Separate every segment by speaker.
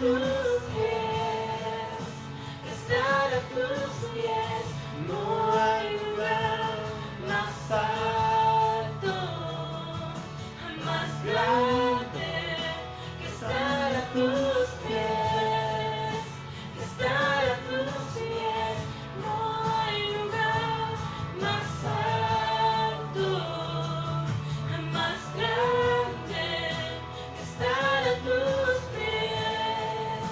Speaker 1: tus pies, estar a tus pies. No hay lugar más alto, más grande que estar a tus pies, estar a tus pies. No hay lugar más alto, más grande que estar a tus pies,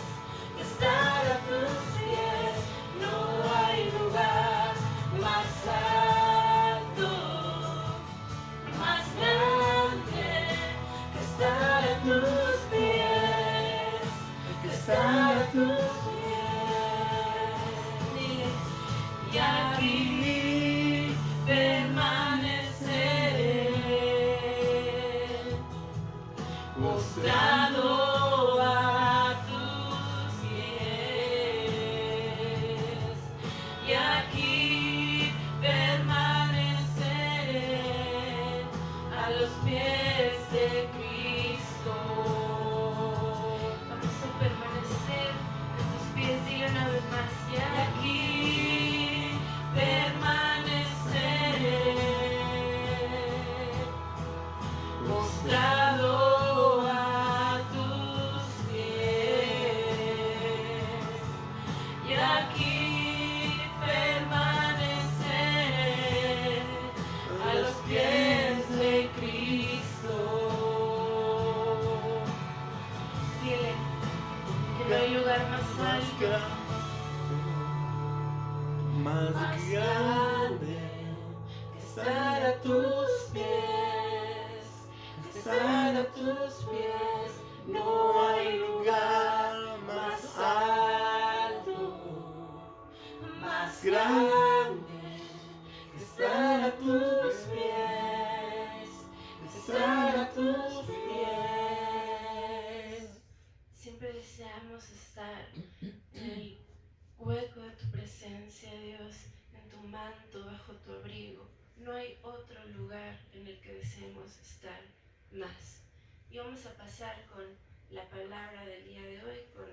Speaker 1: estar a tus pies. No hay lugar más alto, más grande que estar a tus pies, que estar a tus pies. Y aquí permaneceré, postrado a tus pies. Y aquí permaneceré a los pies de Cristo. Vamos a permanecer a tus pies, dile una vez más. Y aquí permaneceré, postrado a tus pies. Y aquí permaneceré a los pies de Cristo. Dile que no hay lugar más alto,
Speaker 2: más grande
Speaker 1: que estar a tus pies, que estar a tus pies. No hay lugar más alto, más grande que estar a tus pies, que estar a tus pies. Siempre deseamos estar en el hueco de tu presencia, Dios, en tu manto, bajo tu abrigo. No hay otro lugar en el que deseemos estar más. Y vamos a pasar con la palabra del día de hoy con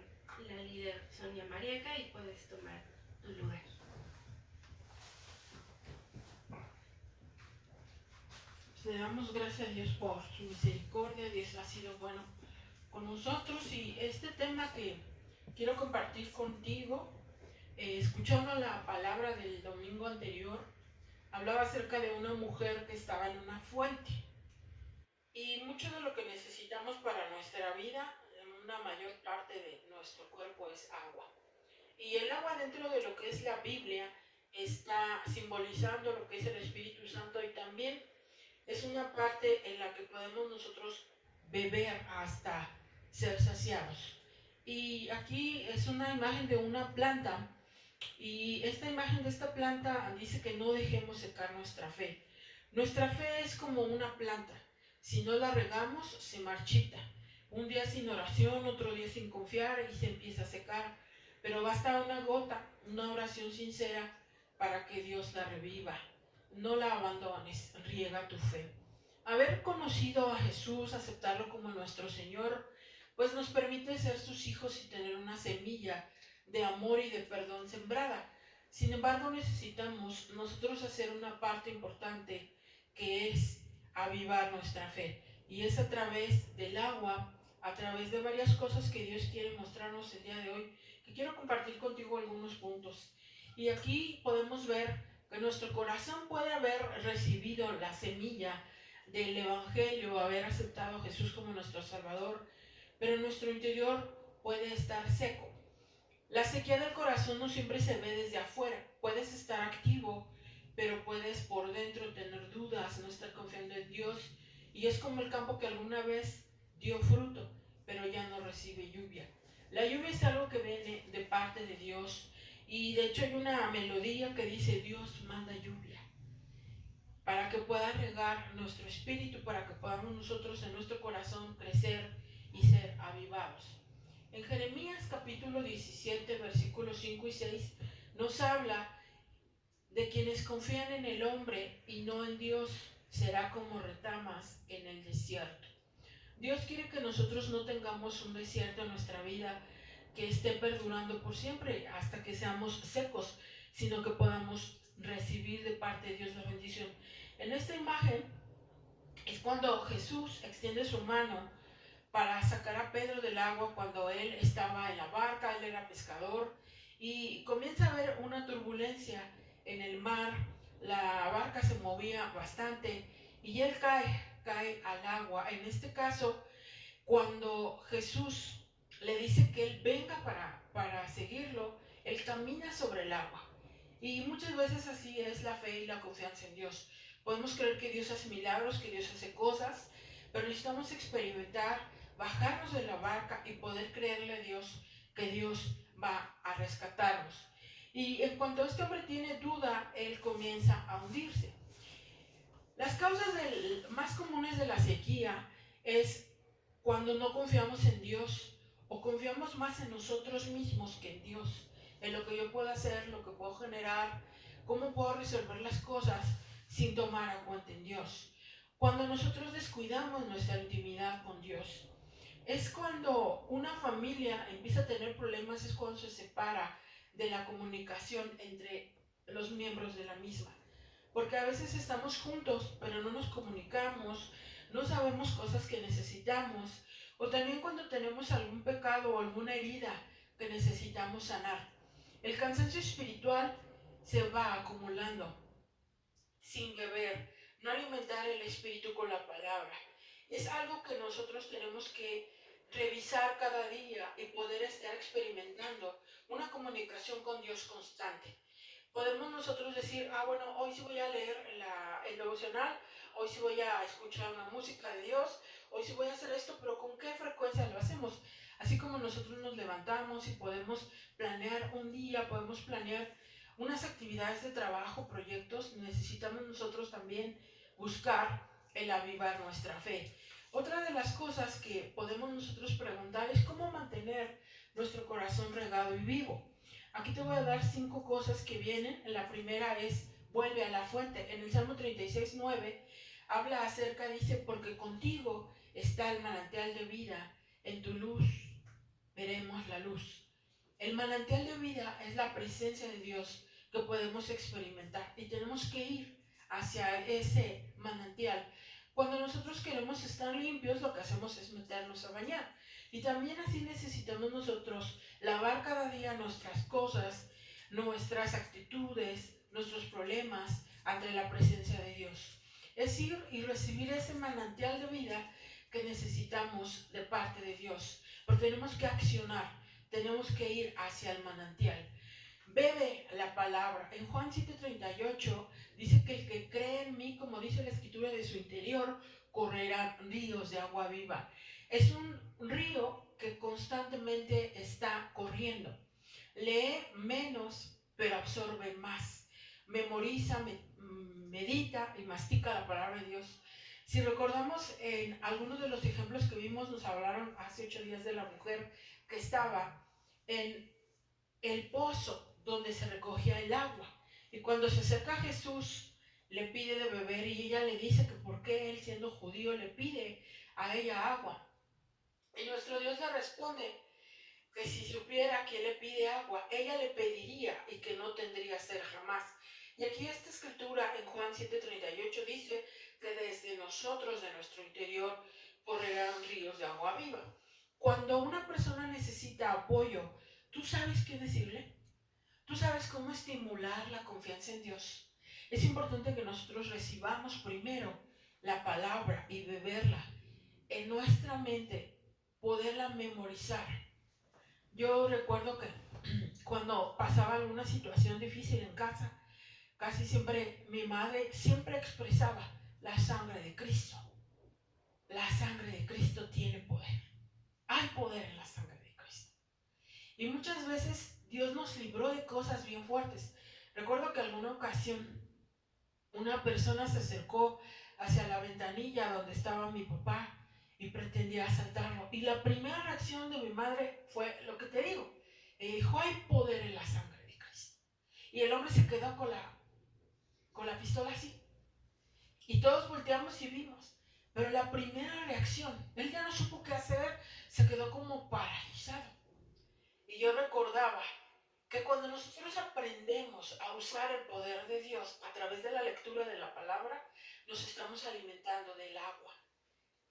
Speaker 1: la líder Sonia Mariaca, y puedes tomar tu lugar.
Speaker 3: Le damos gracias a Dios por su misericordia. Dios ha sido bueno con nosotros, y este tema que quiero compartir contigo, escuchando la palabra del domingo anterior, hablaba acerca de una mujer que estaba en una fuente, y mucho de lo que necesitamos para nuestra vida, en una mayor parte de nuestro cuerpo, es agua. Y el agua, dentro de lo que es la Biblia, está simbolizando lo que es el Espíritu Santo, y también es una parte en la que podemos nosotros beber hasta ser saciados. Y aquí es una imagen de una planta, y esta imagen de esta planta dice que no dejemos secar nuestra fe. Nuestra fe es como una planta. Si no la regamos, se marchita. Un día sin oración, otro día sin confiar, y se empieza a secar. Pero basta una gota, una oración sincera, para que Dios la reviva. No la abandones, riega tu fe. Haber conocido a Jesús, aceptarlo como nuestro Señor, pues nos permite ser sus hijos y tener una semilla de amor y de perdón sembrada. Sin embargo, necesitamos nosotros hacer una parte importante, que es avivar nuestra fe. Y es a través del agua, a través de varias cosas que Dios quiere mostrarnos el día de hoy, que quiero compartir contigo algunos puntos. Y aquí podemos ver que nuestro corazón puede haber recibido la semilla del Evangelio, haber aceptado a Jesús como nuestro Salvador, pero nuestro interior puede estar seco. La sequía del corazón no siempre se ve desde afuera. Puedes estar activo, pero puedes por dentro tener dudas, no estar confiando en Dios, y es como el campo que alguna vez dio fruto, pero ya no recibe lluvia. La lluvia es algo que viene de parte de Dios, y de hecho hay una melodía que dice: Dios manda lluvia para que pueda regar nuestro espíritu, para que podamos nosotros en nuestro corazón crecer y ser avivados. En Jeremías capítulo 17, versículos 5 y 6, nos habla de quienes confían en el hombre y no en Dios, será como retamas en el desierto. Dios quiere que nosotros no tengamos un desierto en nuestra vida, que esté perdurando por siempre hasta que seamos secos, sino que podamos recibir de parte de Dios la bendición. En esta imagen es cuando Jesús extiende su mano para sacar a Pedro del agua cuando él estaba en la barca, él era pescador, y comienza a haber una turbulencia en el mar, la barca se movía bastante y él cae al agua. En este caso, cuando Jesús le dice que él venga para seguirlo, él camina sobre el agua. Y muchas veces así es la fe y la confianza en Dios. Podemos creer que Dios hace milagros, que Dios hace cosas, pero necesitamos experimentar, bajarnos de la barca y poder creerle a Dios que Dios va a rescatarnos. Y en cuanto este hombre tiene duda, él comienza a hundirse. Las causas más comunes de la sequía es cuando no confiamos en Dios o confiamos más en nosotros mismos que en Dios, en lo que yo puedo hacer, lo que puedo generar, cómo puedo resolver las cosas sin tomar en cuenta en Dios. Cuando nosotros descuidamos nuestra intimidad con Dios, es cuando una familia empieza a tener problemas, es cuando se separa de la comunicación entre los miembros de la misma. Porque a veces estamos juntos, pero no nos comunicamos, no sabemos cosas que necesitamos, o también cuando tenemos algún pecado o alguna herida que necesitamos sanar. El cansancio espiritual se va acumulando sin beber, no alimentar el espíritu con la palabra. Es algo que nosotros tenemos que revisar cada día y poder estar experimentando una comunicación con Dios constante. Podemos nosotros decir, bueno, hoy sí voy a leer el devocional, hoy sí voy a escuchar una música de Dios, hoy sí voy a hacer esto, pero ¿con qué frecuencia lo hacemos? Así como nosotros nos levantamos y podemos planear un día, podemos planear unas actividades de trabajo, proyectos, necesitamos nosotros también buscar el avivar nuestra fe. Otra de las cosas que podemos nosotros preguntar es cómo mantener nuestro corazón regado y vivo. Aquí te voy a dar 5 cosas que vienen. La primera es, vuelve a la fuente. En el Salmo 36:9 habla acerca, dice, porque contigo está el manantial de vida, en tu luz veremos la luz. El manantial de vida es la presencia de Dios que podemos experimentar y tenemos que ir hacia ese manantial. Cuando nosotros queremos estar limpios, lo que hacemos es meternos a bañar. Y también así necesitamos nosotros lavar cada día nuestras cosas, nuestras actitudes, nuestros problemas ante la presencia de Dios. Es ir y recibir ese manantial de vida que necesitamos de parte de Dios. Pero tenemos que accionar, tenemos que ir hacia el manantial. Bebe la palabra. En Juan 7:38 dice que el que cree en mí, como dice la escritura, de su interior correrán ríos de agua viva. Es un río que constantemente está corriendo. Lee menos, pero absorbe más. Memoriza, medita y mastica la palabra de Dios. Si recordamos en algunos de los ejemplos que vimos, nos hablaron hace 8 días de la mujer que estaba en el pozo donde se recogía el agua. Y cuando se acerca a Jesús, le pide de beber y ella le dice que por qué él, siendo judío, le pide a ella agua. Y nuestro Dios le responde que si supiera que le pide agua, ella le pediría y que no tendría sed jamás. Y aquí esta escritura en Juan 7:38 dice que desde nosotros, de nuestro interior, correrán ríos de agua viva. Cuando una persona necesita apoyo, ¿tú sabes qué decirle? ¿Tú sabes cómo estimular la confianza en Dios? Es importante que nosotros recibamos primero la palabra y beberla en nuestra mente, poderla memorizar. Yo recuerdo que cuando pasaba alguna situación difícil en casa, casi siempre mi madre siempre expresaba la sangre de Cristo. La sangre de Cristo tiene poder. Hay poder en la sangre de Cristo. Y muchas veces Dios nos libró de cosas bien fuertes. Recuerdo que en alguna ocasión una persona se acercó hacia la ventanilla donde estaba mi papá y pretendía asaltarlo. Y la primera reacción de mi madre fue lo que te digo. Dijo, hay poder en la sangre de Cristo. Y el hombre se quedó con la pistola así. Y todos volteamos y vimos. Pero la primera reacción, él ya no supo qué hacer, se quedó como paralizado. Y yo recordaba que cuando nosotros aprendemos a usar el poder de Dios a través de la lectura de la palabra, nos estamos alimentando del agua.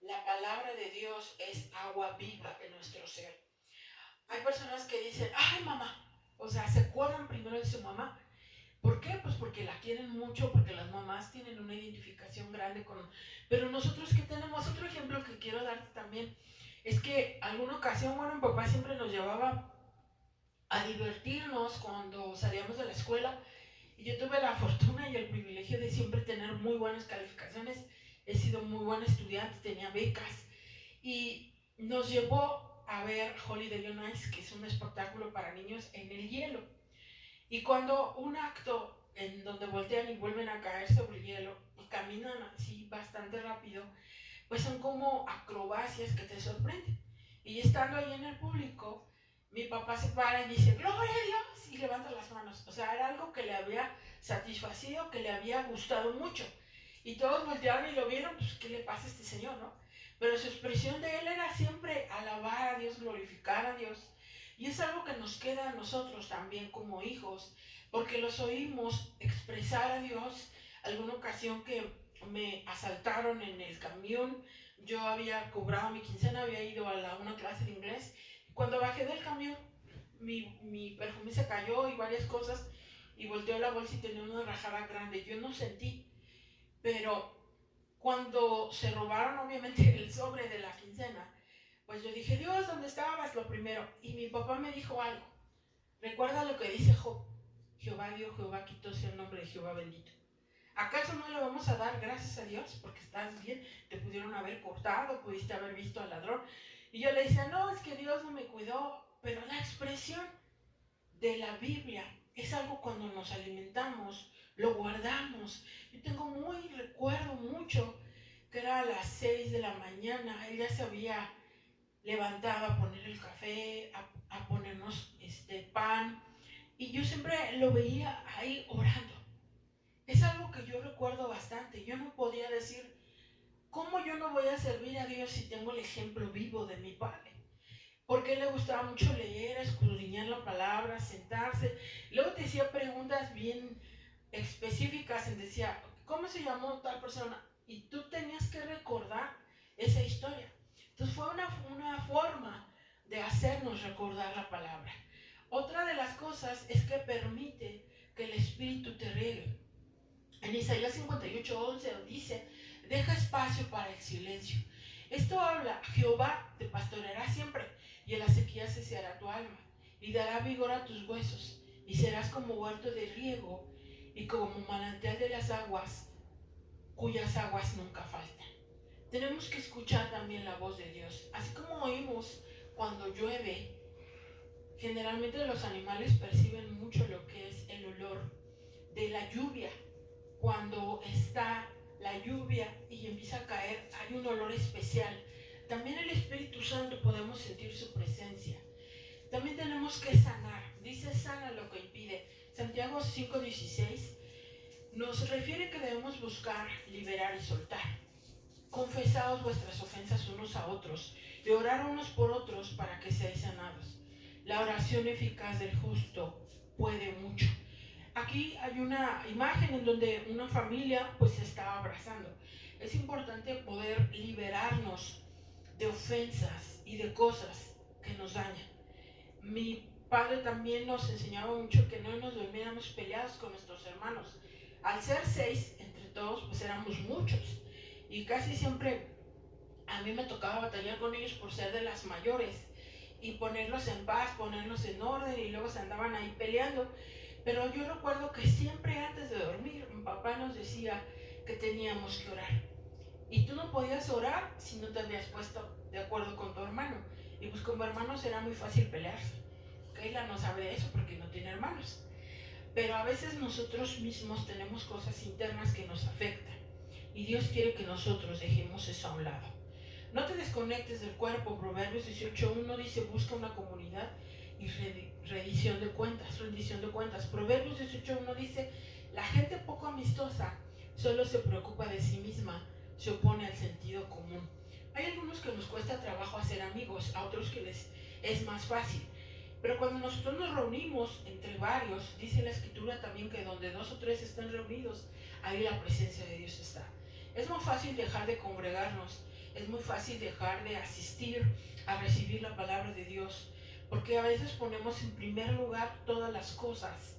Speaker 3: La palabra de Dios es agua viva en nuestro ser. Hay personas que dicen, ay mamá, o sea, se acuerdan primero de su mamá. ¿Por qué? Pues porque la quieren mucho, porque las mamás tienen una identificación grande con... Pero nosotros, ¿qué tenemos? Otro ejemplo que quiero darte también es que alguna ocasión, bueno, mi papá siempre nos llevaba a divertirnos cuando salíamos de la escuela. Y yo tuve la fortuna y el privilegio de siempre tener muy buenas calificaciones. He sido muy buena estudiante, tenía becas. Y nos llevó a ver Holiday on Ice, que es un espectáculo para niños en el hielo. Y cuando un acto en donde voltean y vuelven a caer sobre el hielo y caminan así bastante rápido, pues son como acrobacias que te sorprenden. Y estando ahí en el público, mi papá se para y dice, ¡Gloria a Dios! Y levanta las manos. O sea, era algo que le había satisfacido, que le había gustado mucho. Y todos voltearon y lo vieron, pues, ¿qué le pasa a este señor, no? Pero su expresión de él era siempre alabar a Dios, glorificar a Dios. Y es algo que nos queda a nosotros también como hijos, porque los oímos expresar a Dios. Alguna ocasión que me asaltaron en el camión, yo había cobrado mi quincena, había ido a una clase de inglés. Cuando bajé del camión, mi perfume se cayó y varias cosas, y volteó la bolsa y tenía una rajada grande. Yo no sentí, pero cuando se robaron obviamente el sobre de la quincena, pues yo dije, Dios, ¿dónde estabas? Lo primero. Y mi papá me dijo algo. Recuerda lo que dice Job. Jehová dio, Jehová quitó, sea el nombre de Jehová bendito. ¿Acaso no le vamos a dar gracias a Dios porque estás bien? Te pudieron haber cortado, pudiste haber visto al ladrón. Y yo le decía, no, es que Dios no me cuidó. Pero la expresión de la Biblia es algo cuando nos alimentamos, lo guardamos. Yo recuerdo mucho que era a las 6 de la mañana, él ya se había levantado a poner el café, a ponernos pan, y yo siempre lo veía ahí orando. Es algo que yo recuerdo bastante. Yo no podía decir, ¿cómo yo no voy a servir a Dios si tengo el ejemplo vivo de mi padre? Porque a él le gustaba mucho leer, escudriñar la palabra, sentarse. Luego te hacía preguntas bien específicas, y decía, ¿cómo se llamó tal persona? Y tú tenías que recordar esa historia. Entonces fue una forma de hacernos recordar la palabra. Otra de las cosas es que permite que el Espíritu te riegue. En Isaías 58:11 dice, deja espacio para el silencio. Esto habla, Jehová te pastoreará siempre, y en la sequía saciará tu alma, y dará vigor a tus huesos, y serás como huerto de riego, y como manantial de las aguas, cuyas aguas nunca faltan. Tenemos que escuchar también la voz de Dios. Así como oímos cuando llueve, generalmente los animales perciben mucho lo que es el olor de la lluvia. Cuando está la lluvia y empieza a caer, hay un olor especial. También el Espíritu Santo podemos sentir su presencia. También tenemos que sanar. Dice, sana lo que impide. Santiago 5:16 nos refiere que debemos buscar, liberar y soltar. Confesaos vuestras ofensas unos a otros y orar unos por otros para que seáis sanados. La oración eficaz del justo puede mucho. Aquí hay una imagen en donde una familia pues se está abrazando. Es importante poder liberarnos de ofensas y de cosas que nos dañan. Mi padre también nos enseñaba mucho que no nos durmiéramos peleados con nuestros hermanos. Al ser 6, entre todos, pues éramos muchos. Y casi siempre a mí me tocaba batallar con ellos por ser de las mayores y ponerlos en paz, ponerlos en orden, y luego se andaban ahí peleando. Pero yo recuerdo que siempre antes de dormir, mi papá nos decía que teníamos que orar. Y tú no podías orar si no te habías puesto de acuerdo con tu hermano. Y pues como hermanos era muy fácil pelearse. Keila no sabe eso porque no tiene hermanos. Pero a veces nosotros mismos tenemos cosas internas que nos afectan. Y Dios quiere que nosotros dejemos eso a un lado. No te desconectes del cuerpo. Proverbios 18:1 dice, busca una comunidad y rendición de cuentas. Proverbios 18:1 dice, la gente poco amistosa solo se preocupa de sí misma, se opone al sentido común. Hay algunos que nos cuesta trabajo hacer amigos, a otros que les es más fácil. Pero cuando nosotros nos reunimos entre varios, dice la Escritura también que donde 2 o 3 están reunidos, ahí la presencia de Dios está. Es muy fácil dejar de congregarnos, es muy fácil dejar de asistir a recibir la palabra de Dios, porque a veces ponemos en primer lugar todas las cosas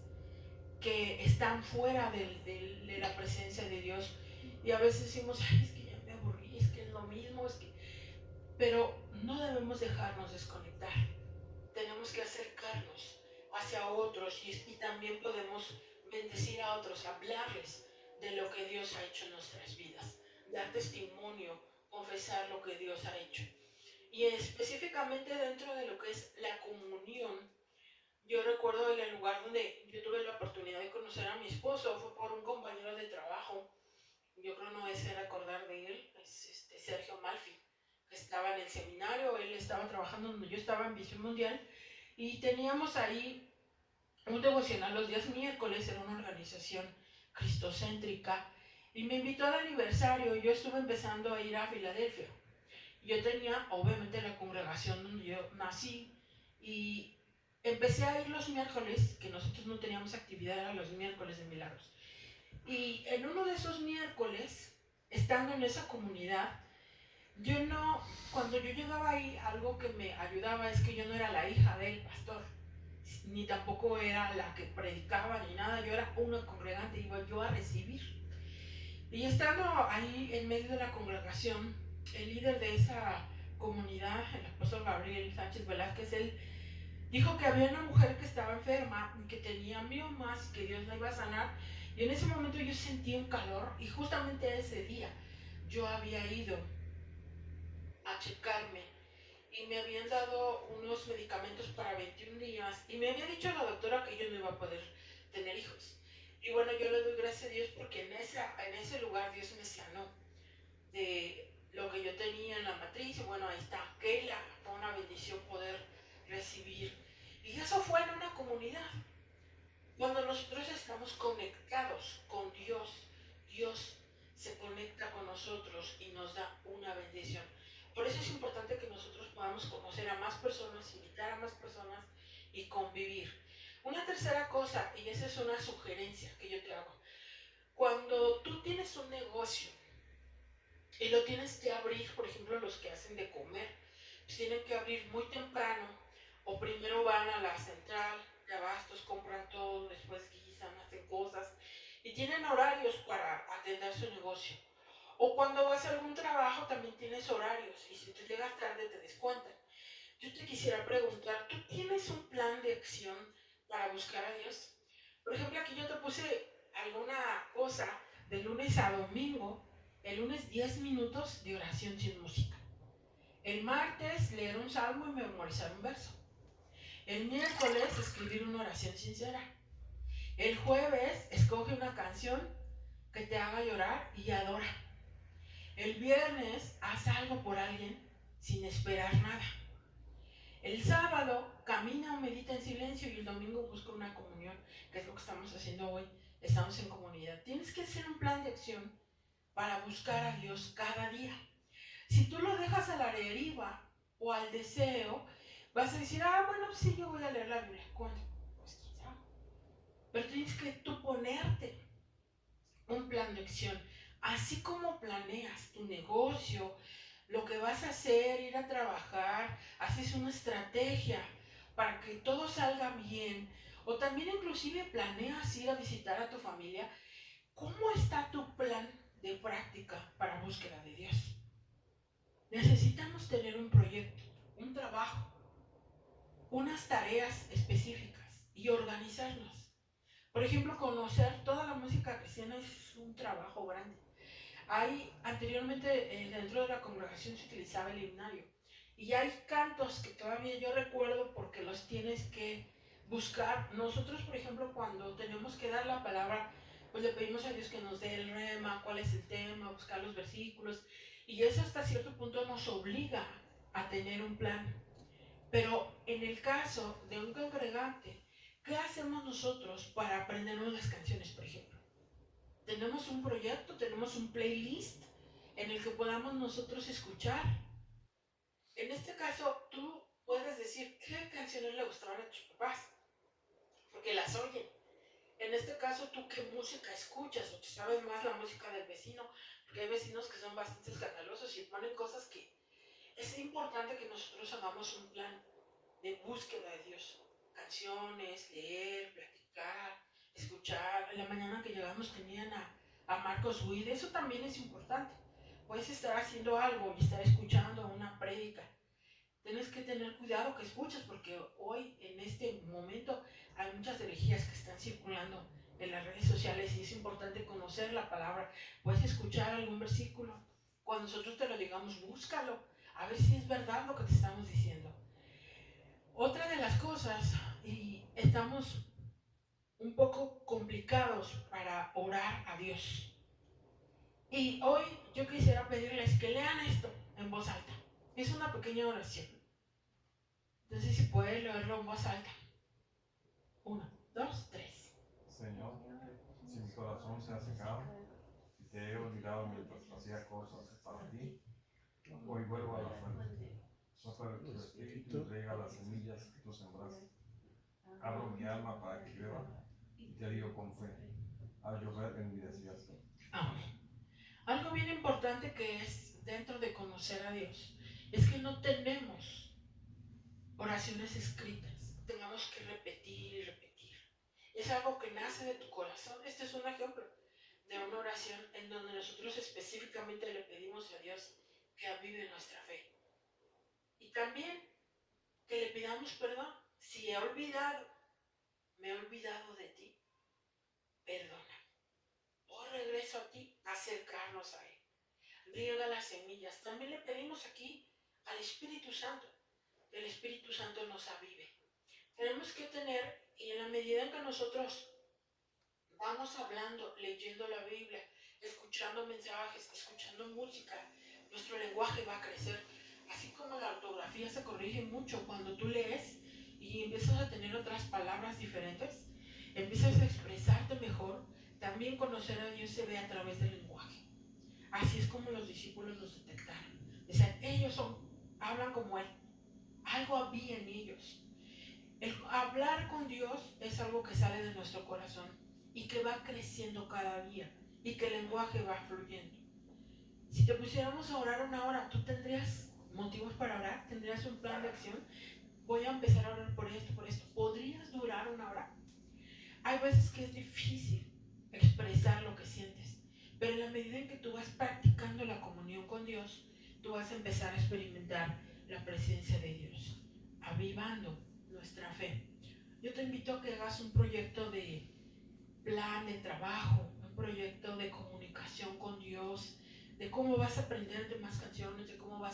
Speaker 3: que están fuera de la presencia de Dios. Y a veces decimos, ay, es que ya me aburrí, es que es lo mismo, es que... Pero no debemos dejarnos desconectar. Tenemos que acercarnos hacia otros y también podemos bendecir a otros, hablarles de lo que Dios ha hecho en nuestras vidas, dar testimonio, confesar lo que Dios ha hecho. Y específicamente dentro de lo que es la comunión, yo recuerdo en el lugar donde yo tuve la oportunidad de conocer a mi esposo, fue por un compañero de trabajo. Yo creo no es recordar de él, es Sergio Malfi, que estaba en el seminario, él estaba trabajando donde yo estaba en Visión Mundial, y teníamos ahí un devocional los días miércoles, era una organización cristocéntrica, y me invitó al aniversario. Yo estuve empezando a ir a Filadelfia. Yo tenía obviamente la congregación donde yo nací, y empecé a ir los miércoles, que nosotros no teníamos actividad, eran los miércoles de milagros. Y en uno de esos miércoles, estando en esa comunidad, cuando yo llegaba ahí, algo que me ayudaba es que yo no era la hija del pastor, ni tampoco era la que predicaba ni nada, yo era una congregante, iba yo a recibir. Y estando ahí en medio de la congregación, el líder de esa comunidad, el apóstol Gabriel Sánchez Velázquez, él dijo que había una mujer que estaba enferma y que tenía miomas y que Dios la iba a sanar. Y en ese momento yo sentí un calor, y justamente ese día yo había ido a checarme y me habían dado unos medicamentos para 21 días y me había dicho la doctora que yo no iba a poder tener hijos. Y bueno, yo le doy gracias a Dios porque en ese lugar Dios me sanó de lo que yo tenía en la matriz. Y bueno, ahí está, Keila, fue una bendición poder recibir. Y eso fue en una comunidad. Cuando nosotros estamos conectados con Dios, Dios se conecta con nosotros y nos da una bendición. Por eso es importante que nosotros podamos conocer a más personas, invitar a más personas y convivir. Una tercera cosa, y esa es una sugerencia que yo te hago. Cuando tú tienes un negocio y lo tienes que abrir, por ejemplo, los que hacen de comer, pues tienen que abrir muy temprano, o primero van a la central de abastos, compran todo, después guisan, hacen cosas, y tienen horarios para atender su negocio. O cuando vas a algún trabajo también tienes horarios, y si tú llegas tarde te descuentan. Yo te quisiera preguntar, ¿tú tienes un plan de acción para buscar a Dios? Por ejemplo, aquí yo te puse alguna cosa de lunes a domingo. El lunes 10 minutos de oración sin música. El martes leer un salmo y memorizar un verso. El miércoles escribir una oración sincera. El jueves escoge una canción que te haga llorar y adora. El viernes haz algo por alguien sin esperar nada. El sábado camina o medita en silencio, y el domingo busca una comunión, que es lo que estamos haciendo hoy. Estamos en comunidad. Tienes que hacer un plan de acción para buscar a Dios cada día. Si tú lo dejas a la deriva o al deseo, vas a decir, bueno, sí, yo voy a leer la Biblia. ¿Cuándo? Pues quizá. Pero tienes que tú ponerte un plan de acción. Así como planeas tu negocio, lo que vas a hacer, ir a trabajar, haces una estrategia para que todo salga bien, o también inclusive planeas ir a visitar a tu familia. ¿Cómo está tu plan de práctica para búsqueda de Dios? Necesitamos tener un proyecto, un trabajo, unas tareas específicas y organizarnos. Por ejemplo, conocer toda la música cristiana es un trabajo grande. Anteriormente dentro de la congregación se utilizaba el himnario, y hay cantos que todavía yo recuerdo porque los tienes que buscar. Nosotros, por ejemplo, cuando tenemos que dar la palabra, pues le pedimos a Dios que nos dé el rema, cuál es el tema, buscar los versículos, y eso hasta cierto punto nos obliga a tener un plan. Pero en el caso de un congregante, ¿qué hacemos nosotros para aprendernos las canciones, por ejemplo? Tenemos un proyecto, tenemos un playlist en el que podamos nosotros escuchar. En este caso, tú puedes decir qué canciones le gustaban a tus papás, porque las oyen. En este caso, ¿tú qué música escuchas? O tú sabes más la música del vecino, porque hay vecinos que son bastante escandalosos y ponen cosas que es importante que nosotros hagamos un plan de búsqueda de Dios. Canciones, leer, platicar, escuchar. En la mañana que llegamos tenían a Marcos Witt, eso también es importante. Puedes estar haciendo algo y estar escuchando una prédica. Tienes que tener cuidado que escuchas, porque hoy, en este momento, hay muchas herejías que están circulando en las redes sociales y es importante conocer la palabra. Puedes escuchar algún versículo. Cuando nosotros te lo digamos, búscalo, a ver si es verdad lo que te estamos diciendo. Otra de las cosas, y estamos un poco complicados para orar a Dios. Y hoy yo quisiera pedirles que lean esto en voz alta. Es una pequeña oración. Entonces, si puedes leerlo en voz alta. 1, 2, 3.
Speaker 2: Señor, si mi corazón se ha secado, si te he olvidado mientras hacía cosas para ti, hoy vuelvo a la fuente. Sopla de tu espíritu y riega las semillas que tú sembraste. Abro mi alma para que llueva y te digo con fe, a llover en mi desierto.
Speaker 3: Amén. Algo bien importante que es dentro de conocer a Dios es que no tenemos oraciones escritas. Tengamos que repetir y repetir. Es algo que nace de tu corazón. Este es un ejemplo de una oración en donde nosotros específicamente le pedimos a Dios que avive nuestra fe. Y también que le pidamos perdón. Si me he olvidado de ti, perdona. Hoy regreso a ti, acercarnos a Él. Riega las semillas. También le pedimos aquí al Espíritu Santo, que el Espíritu Santo nos avive. Tenemos que tener, y en la medida en que nosotros vamos hablando, leyendo la Biblia, escuchando mensajes, escuchando música, nuestro lenguaje va a crecer. Así como la ortografía se corrige mucho cuando tú lees y empiezas a tener otras palabras diferentes, empiezas a expresarte mejor. También conocer a Dios se ve a través del lenguaje. Así es como los discípulos los detectaron. Decían, ellos hablan como Él. Algo había en ellos. El hablar con Dios es algo que sale de nuestro corazón y que va creciendo cada día y que el lenguaje va fluyendo. Si te pusiéramos a orar una hora, ¿tú tendrías motivos para orar? ¿Tendrías un plan de acción? Voy a empezar a orar por esto, por esto. ¿Podrías durar una hora? Hay veces que es difícil expresar lo que sientes, pero en la medida en que tú vas practicando la comunión con Dios, tú vas a empezar a experimentar la presencia de Dios, avivando nuestra fe. Yo te invito a que hagas un proyecto de plan de trabajo, un proyecto de comunicación con Dios, de cómo vas a aprenderte más canciones, de cómo vas